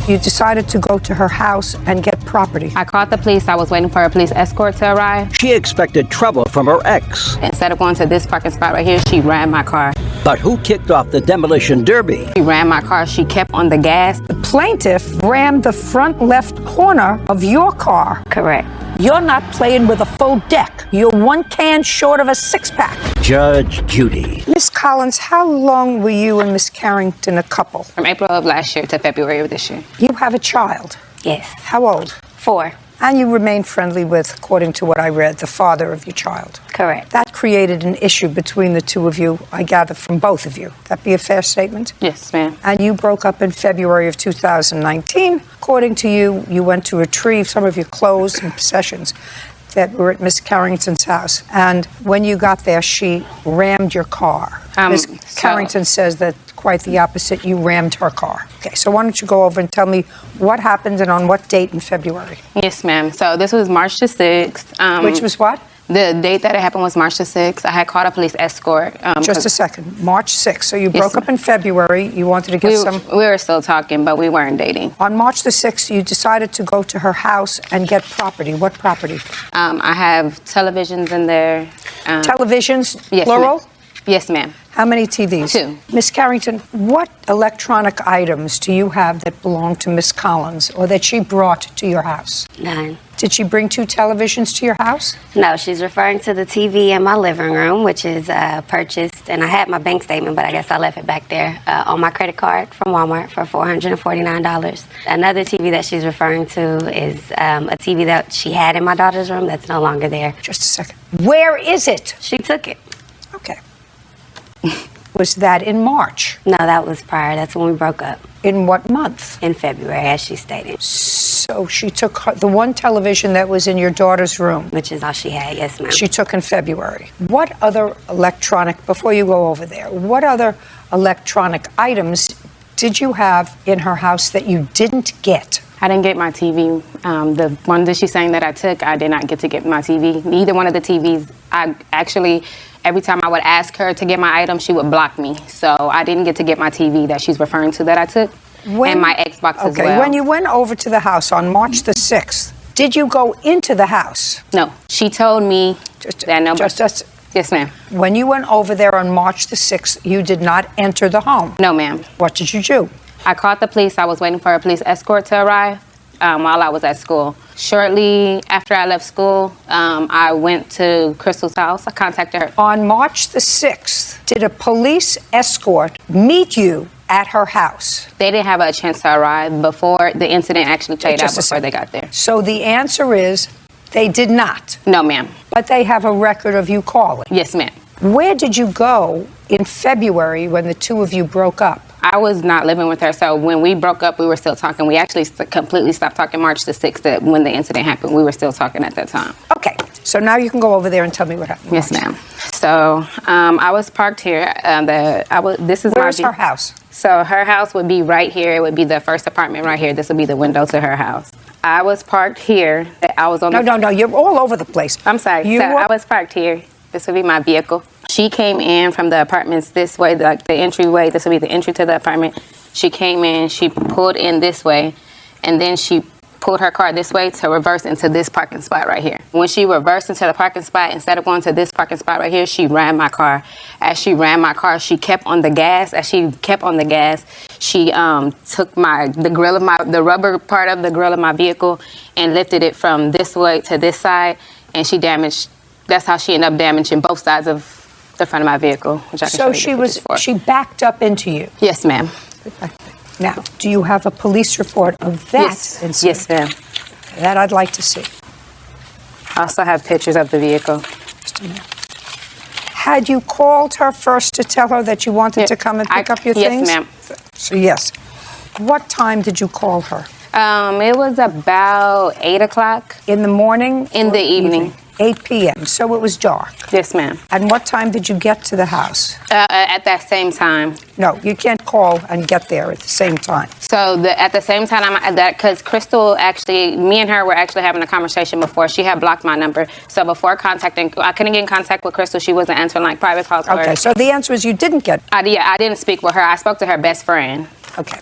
you decided to go to her house and get property. I called the police. I was waiting for a police escort to arrive. She expected trouble from her ex. Instead of going to this parking spot right here, she ran my car. But who kicked off the demolition derby? She ran my car. She kept on the gas. The plaintiff rammed the front left corner of your car. Correct. You're not playing with a full deck. You're one can short of a six-pack. Judge Judy. Miss Collins, how long were you and Miss Carrington a couple? From April of last year to February of this year. You have a child. Yes. How old? 4. And you remain friendly with, according to what I read, the father of your child. Correct. That created an issue between the two of you, I gather, from both of you. That be a fair statement? Yes, ma'am. And you broke up in February of 2019. According to you, you went to retrieve some of your clothes and possessions that were at Miss Carrington's house. And when you got there, she rammed your car. Miss Carrington says that quite the opposite. You rammed her car. Okay, so why don't you go over and tell me what happened and on what date in February? Yes, ma'am. So this was March the 6th. Which was what? The date that it happened was March the 6th. I had called a police escort. Just a second. March 6th. So you broke up in February. You wanted to get some... We were still talking, but we weren't dating. On March the 6th, you decided to go to her house and get property. What property? I have televisions in there. Televisions, yes, plural? Yes, ma'am. How many TVs? 2. Miss Carrington, what electronic items do you have that belong to Miss Collins or that she brought to your house? None. Did she bring 2 televisions to your house? No, she's referring to the TV in my living room, which is purchased, and I had my bank statement, but I guess I left it back there on my credit card from Walmart for $449. Another TV that she's referring to is a TV that she had in my daughter's room that's no longer there. Just a second. Where is it? She took it. Okay. Was that in March? No, that was prior. That's when we broke up. In what month? In February, as she stated. So she took the one television that was in your daughter's room. Which is all she had, yes, ma'am. She took in February. What other electronic, before you go over there, what other electronic items did you have in her house that you didn't get? I didn't get my TV. The one that she's saying that I took, I did not get to get my TV. Neither one of the TVs. I actually, every time I would ask her to get my item, she would block me. So I didn't get to get my TV that she's referring to that I took, and my Xbox as well. Okay, when you went over to the house on March the 6th, did you go into the house? No. She told me that number. Yes, ma'am. When you went over there on March the 6th, you did not enter the home? No, ma'am. What did you do? I called the police. I was waiting for a police escort to arrive while I was at school. Shortly after I left school, I went to Crystal's house. I contacted her. On March the 6th, did a police escort meet you at her house? They didn't have a chance to arrive before the incident actually played out before they got there. So the answer is they did not? No, ma'am. But they have a record of you calling? Yes, ma'am. Where did you go in February when the two of you broke up? I was not living with her, so when we broke up, we were still talking. We actually completely stopped talking March the 6th when the incident happened. We were still talking at that time. Okay, so now you can go over there and tell me what happened. Yes, ma'am. So I was parked here. Where's her house? So her house would be right here. It would be the first apartment right here. This would be the window to her house. I was parked here. I was on No, you're all over the place. I'm sorry. I was parked here. This would be my vehicle. She came in from the apartments this way, like the entryway. This would be the entry to the apartment. She came in, she pulled in this way, and then she pulled her car this way to reverse into this parking spot right here. When she reversed into the parking spot, instead of going to this parking spot right here, she ran my car. As she ran my car, she kept on the gas. As she kept on the gas, she took the rubber part of the grill of my vehicle and lifted it from this way to this side, and she damaged. That's how she ended up damaging both sides of the front of my vehicle, which I can show you she backed up into you? Yes, ma'am. Now, do you have a police report of that incident? Yes, ma'am. That I'd like to see. I also have pictures of the vehicle. Just a minute. Had you called her first to tell her that you wanted to come and pick up your things? Yes, ma'am. So, yes. What time did you call her? It was about 8 o'clock. In the morning? In the evening. 8 p.m., so it was dark. Yes, ma'am. And what time did you get to the house? At that same time. No, you can't call and get there at the same time. So at the same time, because Crystal actually, me and her were actually having a conversation before. She had blocked my number. So before contacting, I couldn't get in contact with Crystal. She wasn't answering like private calls. Okay, so the answer is you didn't get. I didn't speak with her. I spoke to her best friend. Okay.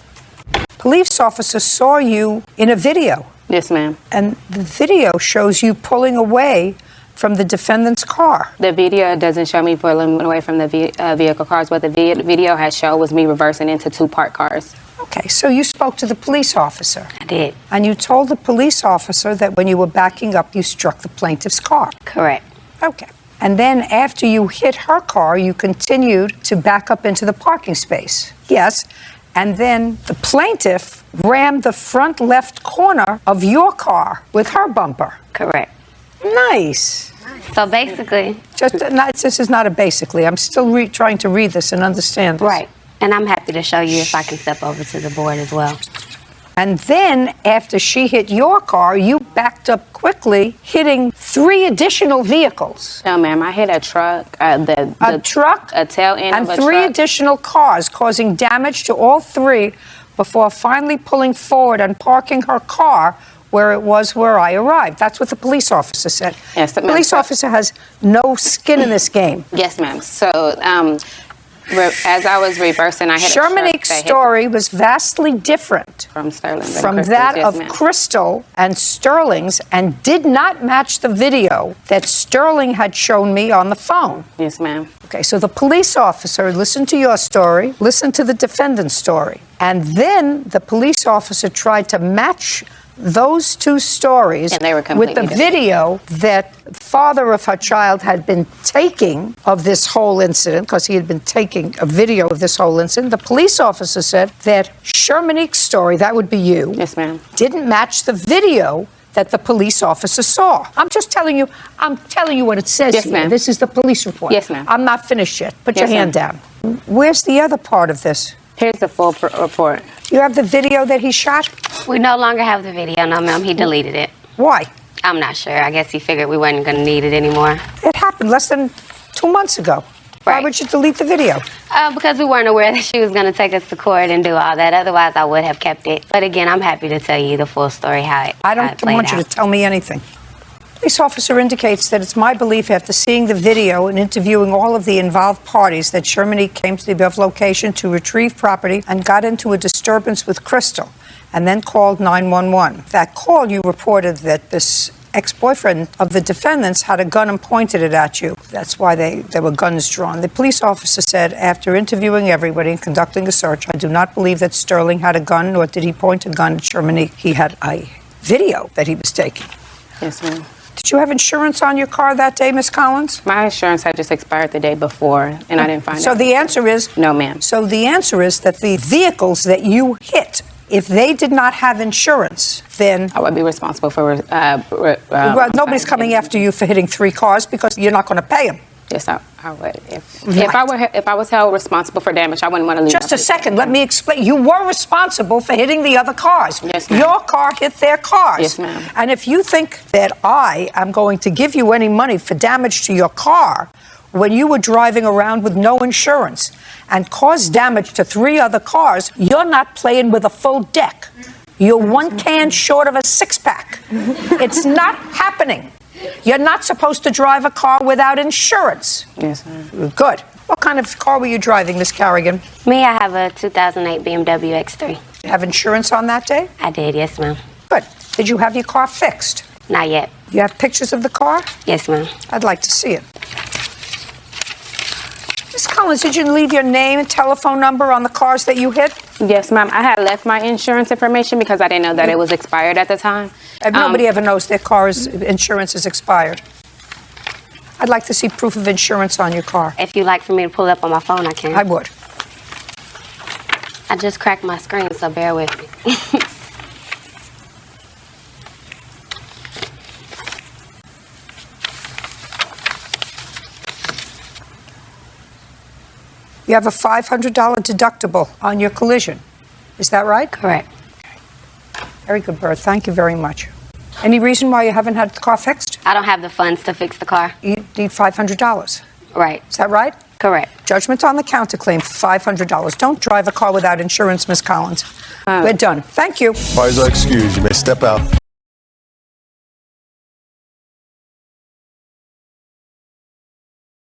police officer saw you in a video, Yes, ma'am. and the video shows you pulling away from the defendant's car. The video doesn't show me pulling away from the vehicle cars. What the video has shown was me reversing into two parked cars. Okay, so you spoke to the police officer. I did. And you told the police officer that when you were backing up, you struck the plaintiff's car. Correct. Okay. And then after you hit her car, you continued to back up into the parking space. Yes. And then the plaintiff rammed the front left corner of your car with her bumper. Correct. Nice. So basically, This is not a basically. I'm still trying to read this and understand this. right. And I'm happy to show you if I can step over to the board as well. And then after she hit your car, you backed up quickly, hitting 3 additional vehicles. No, ma'am. I hit a truck. A truck a tail end and of a 3 truck. additional cars, causing damage to all 3 before finally pulling forward and parking her car where I arrived. That's what the police officer said. Yes, the ma'am. police officer has no skin in this game. Yes, ma'am. So, as I was reversing, I hit Shermanique's story was vastly different from Sterling from that of Crystal and Sterling's, and did not match the video that Sterling had shown me on the phone. Yes, ma'am. Okay, so the police officer listened to your story, listened to the defendant's story, and then the police officer tried to match those 2 stories And they were with completely the different. video that father of her child had been taking of this whole incident, because he had been taking a video of this whole incident. The police officer said that Shermanique's story, that would be you, Yes, ma'am. didn't match the video that the police officer saw. I'm telling you what it says Yes, here. ma'am. This is the police report. Yes, ma'am. I'm not finished yet. Put Yes, your hand down. Where's the other part of this? Here's the full report. You have the video that he shot? We no longer have the video, no, ma'am. He deleted it. Why? I'm not sure. I guess he figured we weren't going to need it anymore. It happened less than 2 months ago. Why Right. would you delete the video? Because we weren't aware that she was going to take us to court and do all that. Otherwise, I would have kept it. But again, I'm happy to tell you the full story, how it I don't played want you out. to tell me anything. Police officer indicates that it's my belief after seeing the video and interviewing all of the involved parties that Shermanique came to the above location to retrieve property and got into a disturbance with Crystal and then called 911. That call, you reported that this ex-boyfriend of the defendants had a gun and pointed it at you. That's why there were guns drawn. The police officer said, after interviewing everybody and conducting a search, I do not believe that Sterling had a gun, nor did he point a gun at Shermanique. He had a video that he was taking. Yes, ma'am. Did you have insurance on your car that day, Miss Collins? My insurance had just expired the day before, and I didn't find So out. the answer is No, ma'am. So the answer is that the vehicles that you hit, if they did not have insurance, then I would be responsible for. well, nobody's coming after you for hitting 3 cars because you're not going to pay them. Yes, I would. If I was held responsible for damage, I wouldn't want to leave. Just a second, let me explain. You were responsible for hitting the other cars. Yes, ma'am. Your car hit their cars. Yes, ma'am. And if you think that I am going to give you any money for damage to your car when you were driving around with no insurance and caused damage to 3 other cars, you're not playing with a full deck. You're 1 can short of a 6-pack. It's not happening. You're not supposed to drive a car without insurance. Yes, ma'am. Good. What kind of car were you driving, Miss Carrigan? Me, I have a 2008 BMW X3. You have insurance on that day? I did, yes, ma'am. Good. Did you have your car fixed? Not yet. You have pictures of the car? Yes, ma'am. I'd like to see it. Miss Collins, did you leave your name and telephone number on the cars that you hit? Yes, ma'am. I had left my insurance information because I didn't know that it was expired at the time. And nobody ever knows their car's insurance is expired. I'd like to see proof of insurance on your car. If you'd like for me to pull it up on my phone, I can. I would. I just cracked my screen, so bear with me. You have a $500 deductible on your collision. Is that right? Correct. Very good, Bert. Thank you very much. Any reason why you haven't had the car fixed? I don't have the funds to fix the car. You need $500. Right. Is that right? Correct. Judgment on the counterclaim, $500. Don't drive a car without insurance, Miss Collins. We're done. Thank you. Cars are excused. You may step out.